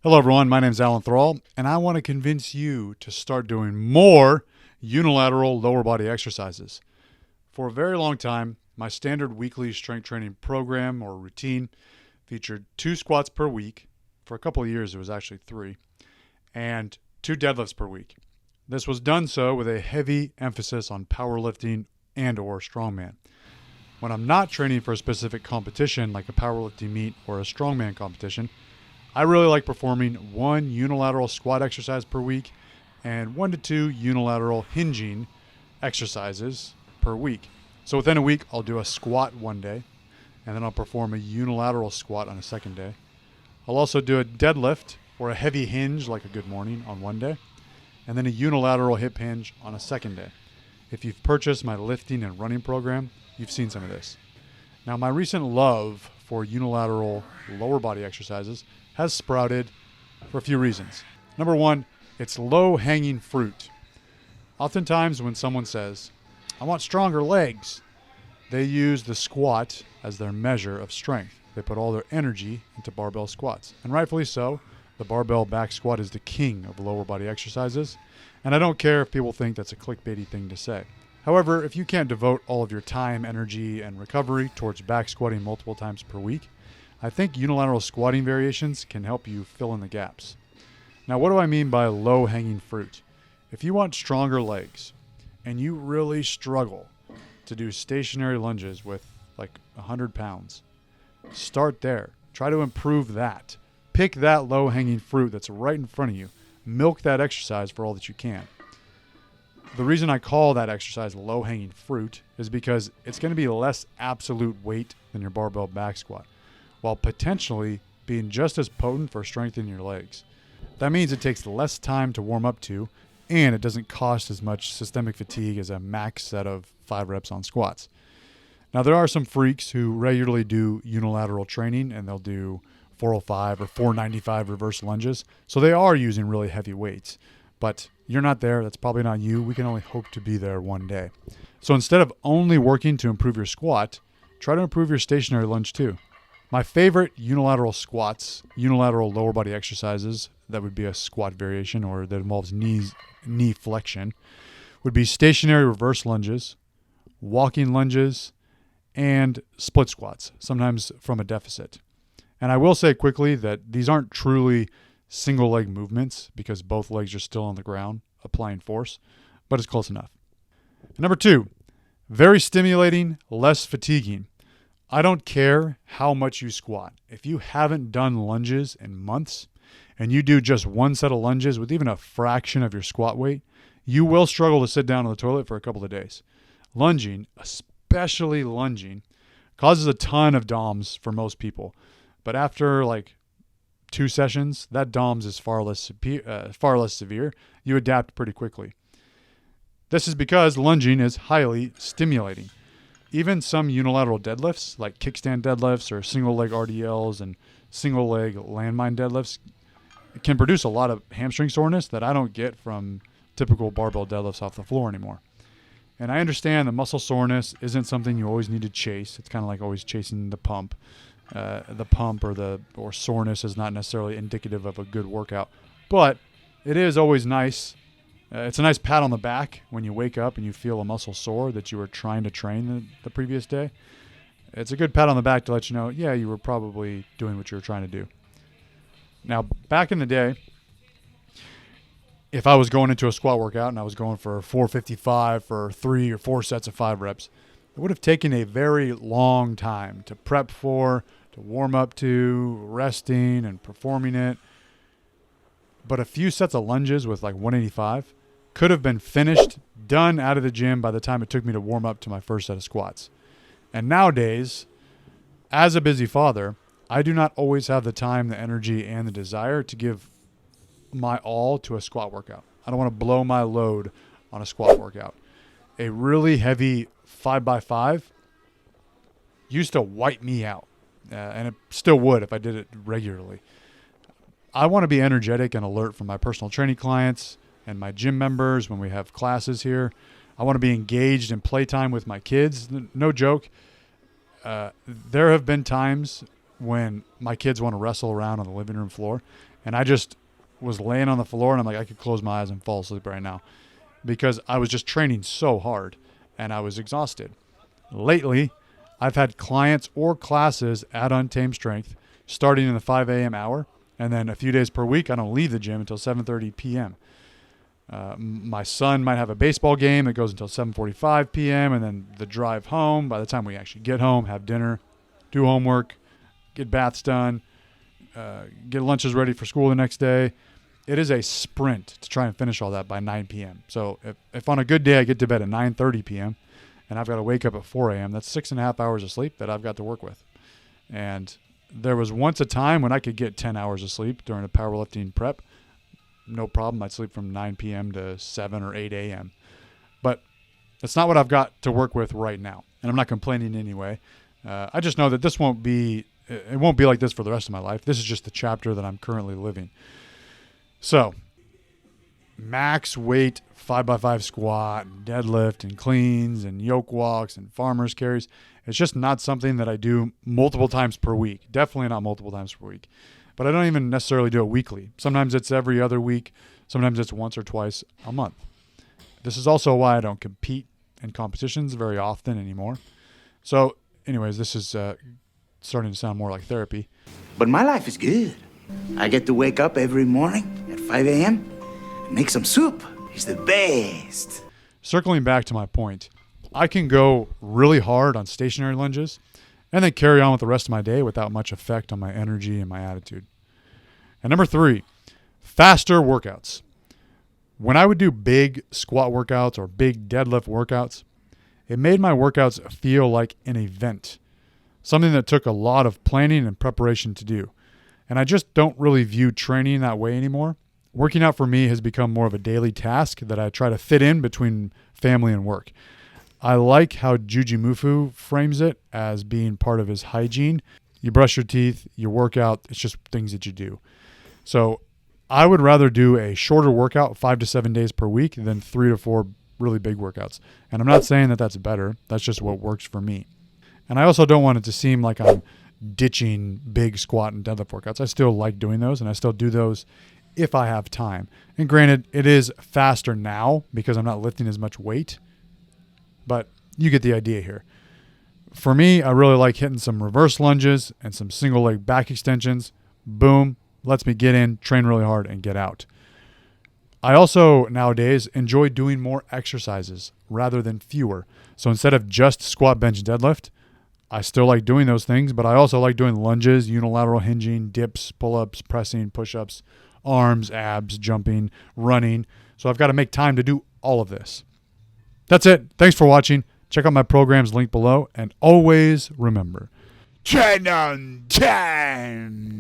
Hello, everyone. My name is Alan Thrall, and I want to convince you to start doing more unilateral lower body exercises. For a very long time, my standard weekly strength training program or routine featured 2 squats per week. For a couple of years, it was actually 3, and 2 deadlifts per week. This was done so with a heavy emphasis on powerlifting and/or strongman. When I'm not training for a specific competition like a powerlifting meet or a strongman competition, I really like performing 1 unilateral squat exercise per week and 1 to 2 unilateral hinging exercises per week. So within a week, I'll do a squat one day, and then I'll perform a unilateral squat on a second day. I'll also do a deadlift or a heavy hinge like a good morning on one day, and then a unilateral hip hinge on a second day. If you've purchased my lifting and running program, you've seen some of this. Now, my recent love for unilateral lower body exercises has sprouted for a few reasons. Number one, it's low-hanging fruit. Oftentimes when someone says, I want stronger legs, they use the squat as their measure of strength. They put all their energy into barbell squats. And rightfully so. The barbell back squat is the king of lower body exercises. And I don't care if people think that's a clickbaity thing to say. However, if you can't devote all of your time, energy, and recovery towards back squatting multiple times per week, I think unilateral squatting variations can help you fill in the gaps. Now, what do I mean by low-hanging fruit? If you want stronger legs and you really struggle to do stationary lunges with like 100 pounds, start there. Try to improve that. Pick that low-hanging fruit that's right in front of you. Milk that exercise for all that you can. The reason I call that exercise low-hanging fruit is because it's going to be less absolute weight than your barbell back squat, while potentially being just as potent for strengthening your legs. That means it takes less time to warm up to, and it doesn't cost as much systemic fatigue as a max set of 5 reps on squats. Now, there are some freaks who regularly do unilateral training, and they'll do 405 or 495 reverse lunges, so they are using really heavy weights. But you're not there. That's probably not you. We can only hope to be there one day. So instead of only working to improve your squat, try to improve your stationary lunge too. My favorite unilateral squats, unilateral lower body exercises, that would be a squat variation or that involves knee flexion, would be stationary reverse lunges, walking lunges, and split squats, sometimes from a deficit. And I will say quickly that these aren't truly single leg movements because both legs are still on the ground applying force, but it's close enough. Number 2, very stimulating, less fatiguing. I don't care how much you squat. If you haven't done lunges in months and you do just one set of lunges with even a fraction of your squat weight, you will struggle to sit down on the toilet for a couple of days. Lunging, especially lunging, causes a ton of DOMS for most people. But after like 2 sessions, that DOMS is far less severe. You adapt pretty quickly. This is because lunging is highly stimulating. Even some unilateral deadlifts, like kickstand deadlifts or single leg RDLs and single leg landmine deadlifts, can produce a lot of hamstring soreness that I don't get from typical barbell deadlifts off the floor anymore. And I understand that muscle soreness isn't something you always need to chase. It's kind of like always chasing the pump. Or soreness is not necessarily indicative of a good workout, but it is always nice. It's a nice pat on the back when you wake up and you feel a muscle sore that you were trying to train the previous day. It's a good pat on the back to let you know, yeah, you were probably doing what you were trying to do. Now, back in the day, if I was going into a squat workout and I was going for 455 for 3 or 4 sets of 5 reps, it would have taken a very long time to prep for, to warm up to, resting and performing it. But a few sets of lunges with like 185 could have been finished, done out of the gym by the time it took me to warm up to my first set of squats. And nowadays, as a busy father, I do not always have the time, the energy, and the desire to give my all to a squat workout. I don't want to blow my load on a squat workout. A really heavy 5x5 used to wipe me out, and it still would if I did it regularly. I want to be energetic and alert for my personal training clients and my gym members when we have classes here. I want to be engaged in playtime with my kids. No joke. There have been times when my kids want to wrestle around on the living room floor. And I just was laying on the floor and I'm like, I could close my eyes and fall asleep right now because I was just training so hard and I was exhausted. Lately, I've had clients or classes at Untamed Strength starting in the 5 a.m. hour, and then a few days per week, I don't leave the gym until 7:30 p.m. My son might have a baseball game that goes until 7:45 p.m., and then the drive home. By the time we actually get home, have dinner, do homework, get baths done, get lunches ready for school the next day. It is a sprint to try and finish all that by 9 p.m. So if on a good day I get to bed at 9:30 p.m., and I've got to wake up at 4 a.m., that's 6.5 hours of sleep that I've got to work with. And there was once a time when I could get 10 hours of sleep during a powerlifting prep. No problem. I'd sleep from 9 p.m. to 7 or 8 a.m. But that's not what I've got to work with right now. And I'm not complaining anyway. I just know that it won't be like this for the rest of my life. This is just the chapter that I'm currently living. So, max weight 5x5 squat and deadlift and cleans and yoke walks and farmer's carries. It's just not something that I do multiple times per week. Definitely not multiple times per week. But I don't even necessarily do it weekly. Sometimes it's every other week. Sometimes it's once or twice a month. This is also why I don't compete in competitions very often anymore. So anyways, this is starting to sound more like therapy. But my life is good. I get to wake up every morning at 5 a.m. and make some soup. It's the best. Circling back to my point, I can go really hard on stationary lunges and then carry on with the rest of my day without much effect on my energy and my attitude. And number 3, faster workouts. When I would do big squat workouts or big deadlift workouts, it made my workouts feel like an event, something that took a lot of planning and preparation to do. And I just don't really view training that way anymore. Working out for me has become more of a daily task that I try to fit in between family and work. I like how Jujimufu frames it as being part of his hygiene. You brush your teeth, you work out, it's just things that you do. So I would rather do a shorter workout 5 to 7 days per week than 3 to 4 really big workouts. And I'm not saying that that's better. That's just what works for me. And I also don't want it to seem like I'm ditching big squat and deadlift workouts. I still like doing those, and I still do those if I have time. And granted, it is faster now because I'm not lifting as much weight, but you get the idea here. For me, I really like hitting some reverse lunges and some single leg back extensions. Boom, lets me get in, train really hard, and get out. I also nowadays enjoy doing more exercises rather than fewer. So instead of just squat, bench, deadlift, I still like doing those things, but I also like doing lunges, unilateral hinging, dips, pull-ups, pressing, push-ups, arms, abs, jumping, running. So I've got to make time to do all of this. That's it. Thanks for watching. Check out my programs linked below. And always remember, train on time.